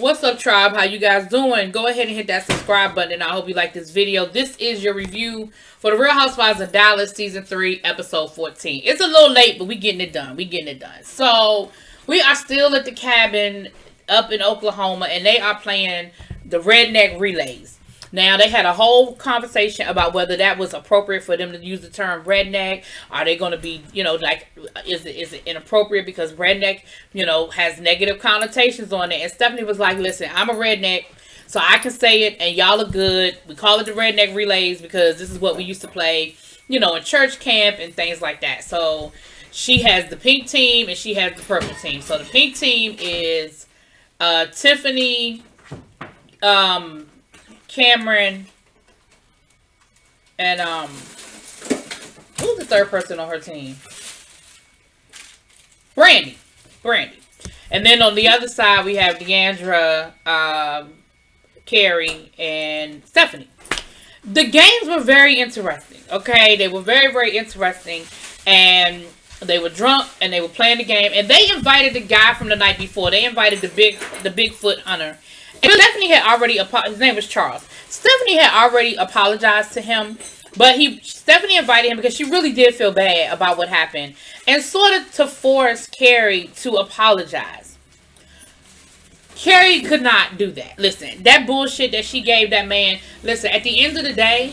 What's up, tribe? How you guys doing? Go ahead and hit that subscribe button, and I hope you like this video. This is your review for the Real Housewives of Dallas season 3 episode 14. It's a little late, but we getting it done. So we are still at the cabin up in Oklahoma, and they are playing the redneck relays. Now, they had a whole conversation about whether that was appropriate for them to use the term redneck. Are they going to be, is it inappropriate because redneck, has negative connotations on it? And Stephanie was like, listen, I'm a redneck, so I can say it, and y'all are good. We call it the redneck relays because this is what we used to play, in church camp and things like that. So she has the pink team and she has the purple team. So the pink team is Tiffany, Cameron, and who's the third person on her team? Brandy. And then on the other side we have Deandra, Carrie, and Stephanie. The games were very interesting. Okay, they were very, very interesting, and they were drunk and they were playing the game, and they invited the guy from the night before. They invited the Bigfoot hunter. And Stephanie had already his name was Charles. Stephanie had already apologized to him, but Stephanie invited him because she really did feel bad about what happened, and sort of to force Carrie to apologize. Carrie could not do that. Listen, that bullshit that she gave that man. Listen, at the end of the day,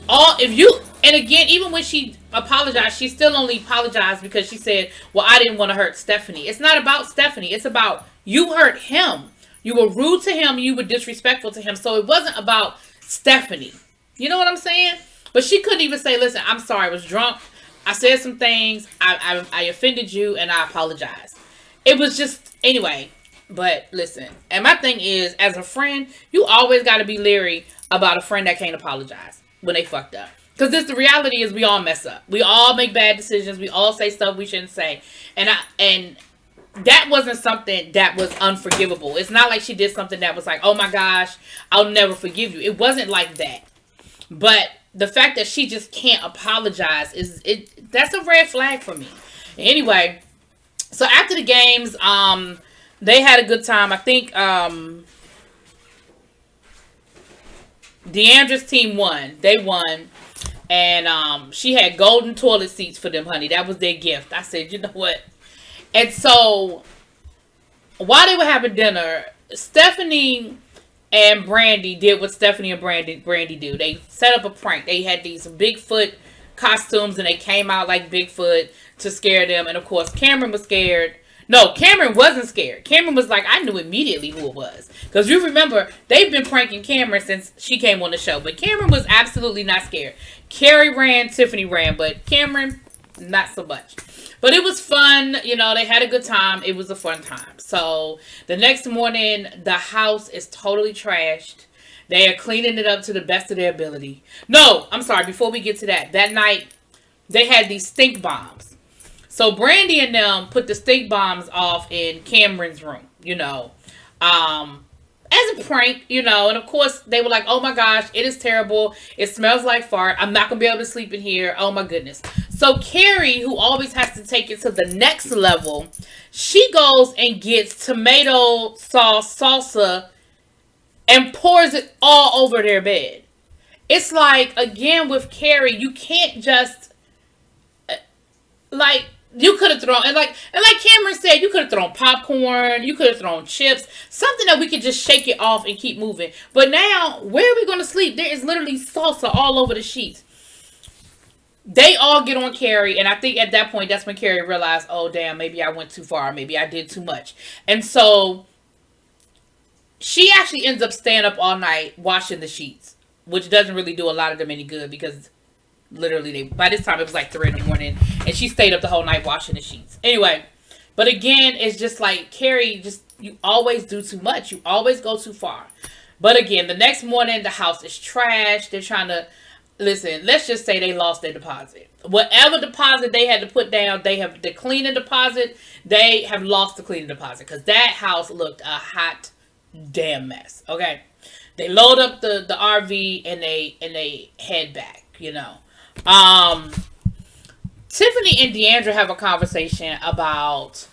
and again, even when she apologized, she still only apologized because she said, "Well, I didn't want to hurt Stephanie." It's not about Stephanie. It's about you hurt him. You were rude to him. You were disrespectful to him. So it wasn't about Stephanie. You know what I'm saying? But she couldn't even say, listen, I'm sorry. I was drunk. I said some things. I offended you, and I apologize. It was just, anyway. But listen. And my thing is, as a friend, you always got to be leery about a friend that can't apologize when they fucked up. Because the reality is we all mess up. We all make bad decisions. We all say stuff we shouldn't say. And that wasn't something that was unforgivable. It's not like she did something that was like, oh my gosh, I'll never forgive you. It wasn't like that. But the fact that she just can't apologize that's a red flag for me. Anyway, so after the games, they had a good time. I think Deandra's team won. They won. And she had golden toilet seats for them, honey. That was their gift. I said, you know what? And so, while they were having dinner, Stephanie and Brandy did what Stephanie and Brandy do. They set up a prank. They had these Bigfoot costumes, and they came out like Bigfoot to scare them. And of course, Cameron was scared. No, Cameron wasn't scared. Cameron was like, I knew immediately who it was. Because you remember, they've been pranking Cameron since she came on the show. But Cameron was absolutely not scared. Carrie ran, Tiffany ran, but Cameron, not so much. But it was fun. They had a good time. It was a fun time. So the next morning, the house is totally trashed. They are cleaning it up to the best of their ability. No, I'm sorry. Before we get to that night, they had these stink bombs. So Brandy and them put the stink bombs off in Cameron's room, as a prank, and of course they were like, oh my gosh, it is terrible. It smells like fart. I'm not going to be able to sleep in here. Oh my goodness. So Carrie, who always has to take it to the next level, she goes and gets tomato sauce salsa and pours it all over their bed. It's like, again, with Carrie, you can't just, you could have thrown, and like Cameron said, you could have thrown popcorn, you could have thrown chips, something that we could just shake it off and keep moving. But now, where are we going to sleep? There is literally salsa all over the sheets. They all get on Carrie, and I think at that point, that's when Carrie realized, oh, damn, maybe I went too far. Maybe I did too much. And so, she actually ends up staying up all night washing the sheets, which doesn't really do a lot of them any good because literally, by this time, it was like 3 in the morning, and she stayed up the whole night washing the sheets. Anyway, but again, it's just like, Carrie, you always do too much. You always go too far. But again, the next morning, the house is trashed. They're trying to, listen, let's just say they lost their deposit. Whatever deposit they had to put down, the cleaning deposit, they have lost the cleaning deposit. Because that house looked a hot damn mess. Okay? They load up the RV, and they head back, Tiffany and Deandra have a conversation about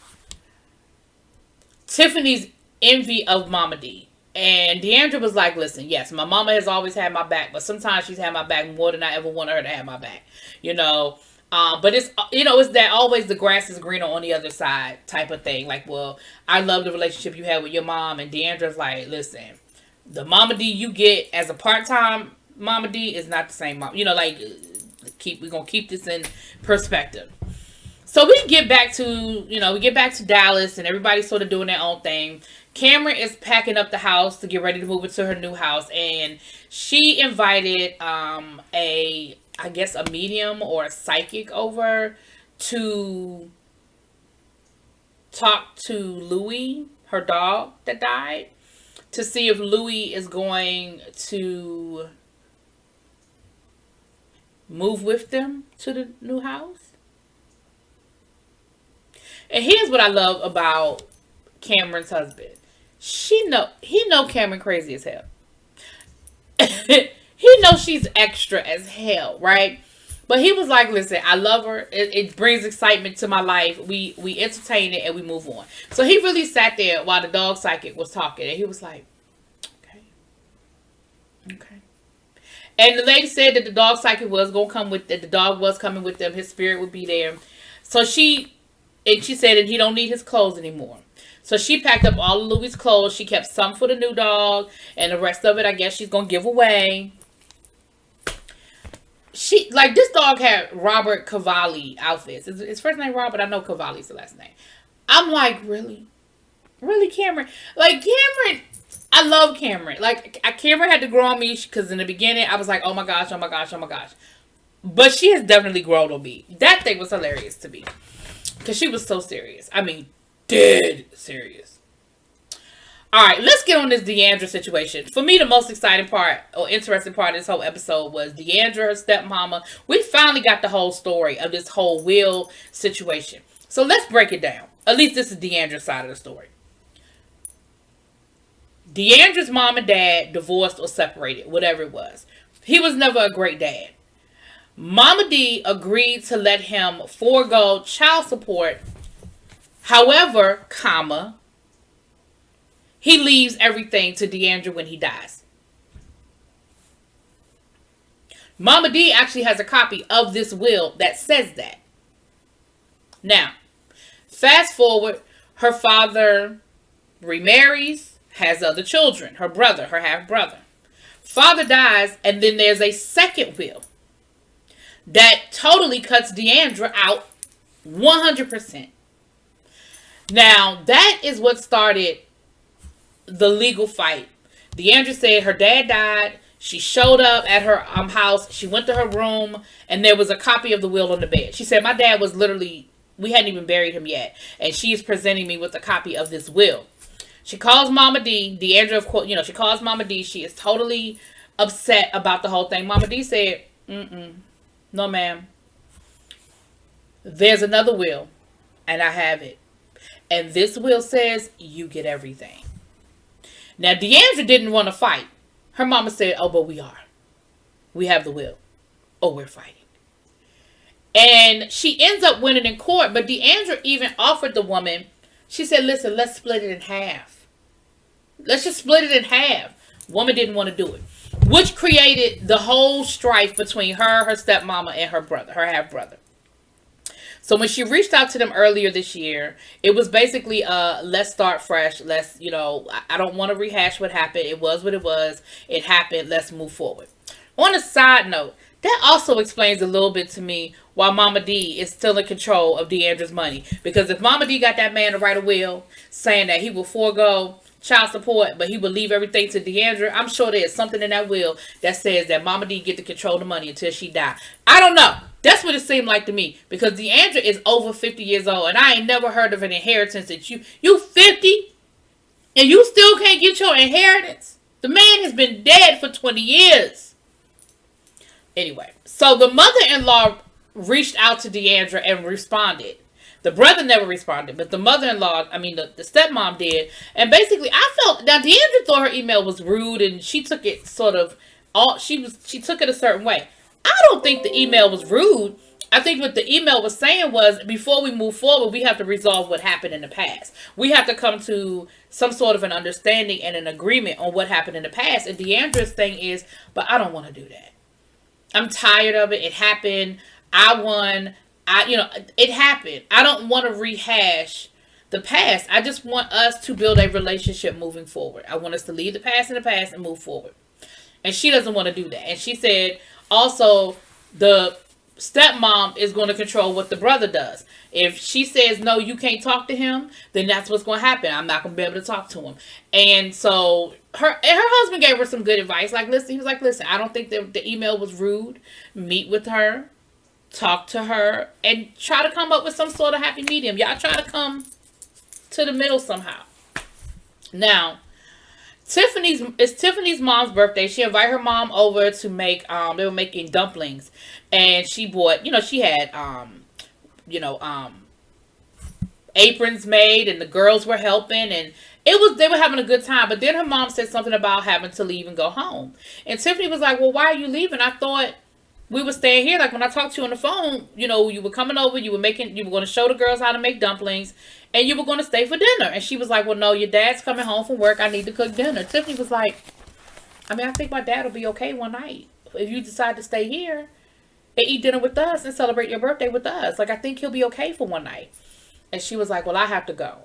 Tiffany's envy of Mama D. And Deandra was like, listen, yes, my mama has always had my back, but sometimes she's had my back more than I ever want her to have my back. You know, but it's, you know, it's that always the grass is greener on the other side type of thing. Like, well, I love the relationship you have with your mom. And Deandra's like, listen, the Mama D you get as a part-time Mama D is not the same mom. You know, like, we're going to keep this in perspective. So we get back to Dallas and everybody's sort of doing their own thing. Cameron is packing up the house to get ready to move into her new house. And she invited a medium or a psychic over to talk to Louie, her dog that died, to see if Louie is going to move with them to the new house. And here's what I love about Cameron's husband. He know Cameron crazy as hell. He knows she's extra as hell, right? But he was like, listen, I love her. It brings excitement to my life. We entertain it and we move on. So he really sat there while the dog psychic was talking. And he was like, okay. And the lady said that the dog psychic was going to come with it. The dog was coming with them. His spirit would be there. So she said that he don't need his clothes anymore. So she packed up all of Louie's clothes. She kept some for the new dog. And the rest of it, I guess she's going to give away. This dog had Robert Cavalli outfits. His first name Robert. I know Cavalli's the last name. I'm like, really? Really, Cameron? Like, Cameron, I love Cameron. Like, Cameron had to grow on me because in the beginning, I was like, oh my gosh, oh my gosh, oh my gosh. But she has definitely grown on me. That thing was hilarious to me. Because she was so serious. I mean, dead serious. Alright, let's get on this Deandra situation. For me, the most exciting part, or interesting part of this whole episode was Deandra, her stepmama. We finally got the whole story of this whole Will situation. So let's break it down. At least this is Deandra's side of the story. Deandra's mom and dad divorced or separated, whatever it was. He was never a great dad. Mama D agreed to let him forego child support. However, he leaves everything to Deandra when he dies. Mama D actually has a copy of this will that says that. Now, fast forward, her father remarries, has other children, her half-brother. Father dies, and then there's a second will that totally cuts Deandra out 100%. Now, that is what started the legal fight. Deandra said her dad died. She showed up at her house. She went to her room, and there was a copy of the will on the bed. She said, my dad was literally, we hadn't even buried him yet, and she is presenting me with a copy of this will. She calls Mama D. Deandra, of course, she calls Mama D. She is totally upset about the whole thing. Mama D said, no, ma'am. There's another will, and I have it. And this will says you get everything. Now, Deandra didn't want to fight. Her mama said, oh, but we are. We have the will. Oh, we're fighting. And she ends up winning in court, but Deandra even offered the woman, she said, listen, let's split it in half. Let's just split it in half. Woman didn't want to do it, which created the whole strife between her stepmama, and her brother, her half-brother. So when she reached out to them earlier this year, it was basically, let's start fresh. Let's, I don't want to rehash what happened. It was what it was. It happened. Let's move forward. On a side note, that also explains a little bit to me why Mama D is still in control of Deandra's money. Because if Mama D got that man to write a will saying that he will forego child support, but he will leave everything to Deandra, I'm sure there's something in that will that says that Mama D get to control the money until she die. I don't know. That's what it seemed like to me. Because Deandra is over 50 years old, and I ain't never heard of an inheritance that you 50 and you still can't get your inheritance. The man has been dead for 20 years. Anyway, so the mother-in-law reached out to Deandra and responded. The brother never responded, but the mother-in-law, the stepmom did. And basically, now Deandra thought her email was rude, and she took it she took it a certain way. I don't think the email was rude. I think what the email was saying was, before we move forward, we have to resolve what happened in the past. We have to come to some sort of an understanding and an agreement on what happened in the past. And Deandra's thing is, but I don't want to do that. I'm tired of it. It happened. I won. It happened. I don't want to rehash the past. I just want us to build a relationship moving forward. I want us to leave the past in the past and move forward. And she doesn't want to do that. And she said also the stepmom is going to control what the brother does. If she says, no, you can't talk to him, then that's what's going to happen. I'm not going to be able to talk to him. And so her husband gave her some good advice. Like, listen, he was like, listen, I don't think the email was rude. Meet with her, talk to her, and try to come up with some sort of happy medium. Y'all try to come to the middle somehow. Now, it's Tiffany's mom's birthday. She invited her mom over to make, they were making dumplings. And she bought, she had, aprons made, and the girls were helping, and they were having a good time. But then her mom said something about having to leave and go home. And Tiffany was like, well, why are you leaving? I thought we were staying here. Like, when I talked to you on the phone, you were coming over, you were going to show the girls how to make dumplings, and you were going to stay for dinner. And she was like, well, no, your dad's coming home from work. I need to cook dinner. Tiffany was like, I think my dad will be okay one night. If you decide to stay here and eat dinner with us and celebrate your birthday with us, like, I think he'll be okay for one night. And she was like, well, I have to go.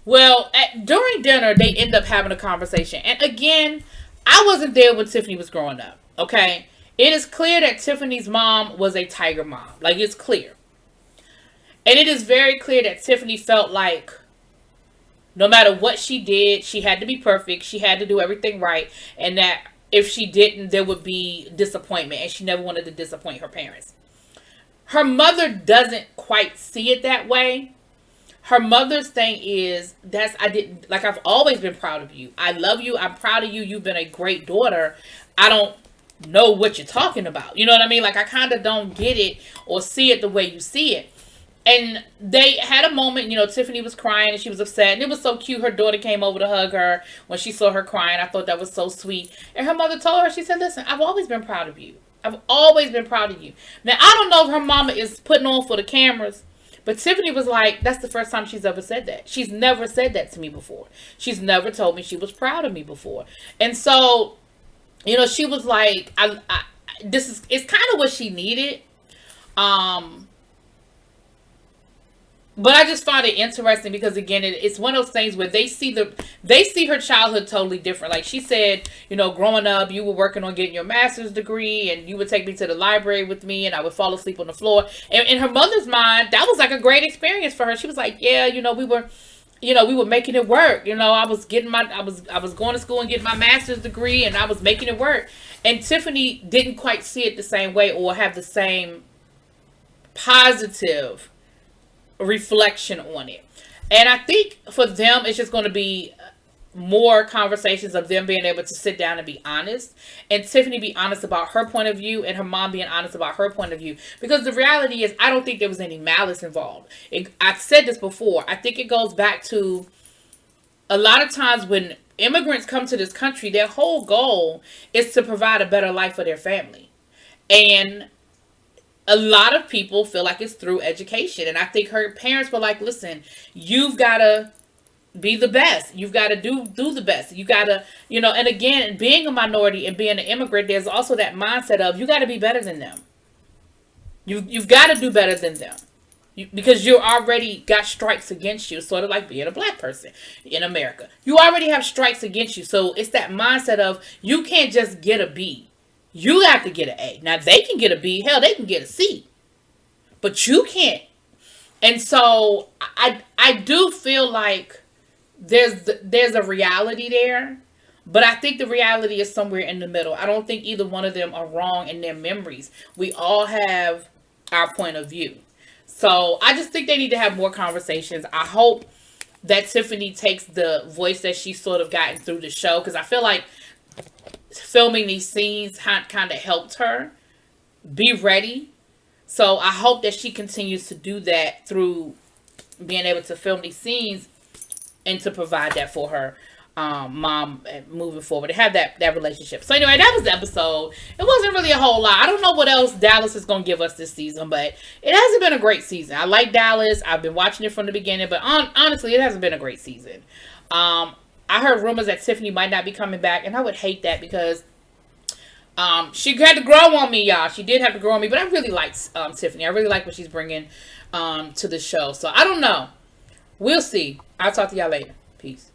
Well, during dinner, they end up having a conversation. And again, I wasn't there when Tiffany was growing up, okay? It is clear that Tiffany's mom was a tiger mom. Like, it's clear. And it is very clear that Tiffany felt like no matter what she did, she had to be perfect. She had to do everything right. And that if she didn't, there would be disappointment. And she never wanted to disappoint her parents. Her mother doesn't quite see it that way. Her mother's thing is, I've always been proud of you. I love you. I'm proud of you. You've been a great daughter. I don't know what you're talking about. You know what I mean? Like, I kind of don't get it or see it the way you see it. And they had a moment, Tiffany was crying and she was upset. And it was so cute. Her daughter came over to hug her when she saw her crying. I thought that was so sweet. And her mother told her, she said, listen, I've always been proud of you. I've always been proud of you. Now, I don't know if her mama is putting on for the cameras, but Tiffany was like, that's the first time she's ever said that. She's never said that to me before. She's never told me she was proud of me before. And so, she was like, it's kind of what she needed. But I just found it interesting because, again, it's one of those things where they see her childhood totally different. Like she said, growing up, you were working on getting your master's degree, and you would take me to the library with me, and I would fall asleep on the floor. And in her mother's mind, that was like a great experience for her. She was like, yeah, we were making it work. I was going to school and getting my master's degree, and I was making it work. And Tiffany didn't quite see it the same way or have the same positive reflection on it. And I think for them, it's just going to be more conversations of them being able to sit down and be honest, and Tiffany be honest about her point of view, and her mom being honest about her point of view. Because the reality is, I don't think there was any malice involved. I've said this before. I think it goes back to a lot of times when immigrants come to this country, their whole goal is to provide a better life for their family. And a lot of people feel like it's through education. And I think her parents were like, listen, you've got to be the best. You've got to do the best. You got to, and again, being a minority and being an immigrant, there's also that mindset of you got to be better than them. You've got to do better than them. Because you already got strikes against you, sort of like being a black person in America. You already have strikes against you. So it's that mindset of you can't just get a B. You have to get an A. Now, they can get a B. Hell, they can get a C. But you can't. And so I do feel like there's a reality there. But I think the reality is somewhere in the middle. I don't think either one of them are wrong in their memories. We all have our point of view. So I just think they need to have more conversations. I hope that Tiffany takes the voice that she's sort of gotten through the show. Because I feel like filming these scenes kind of helped her be ready. So I hope that she continues to do that through being able to film these scenes and to provide that for her. mom moving forward. They have that relationship. So anyway, that was the episode. It wasn't really a whole lot. I don't know what else Dallas is going to give us this season, but it hasn't been a great season. I like Dallas. I've been watching it from the beginning, but honestly, it hasn't been a great season. I heard rumors that Tiffany might not be coming back, and I would hate that because she had to grow on me, y'all. She did have to grow on me, but I really like Tiffany. I really like what she's bringing to the show. So I don't know. We'll see. I'll talk to y'all later. Peace.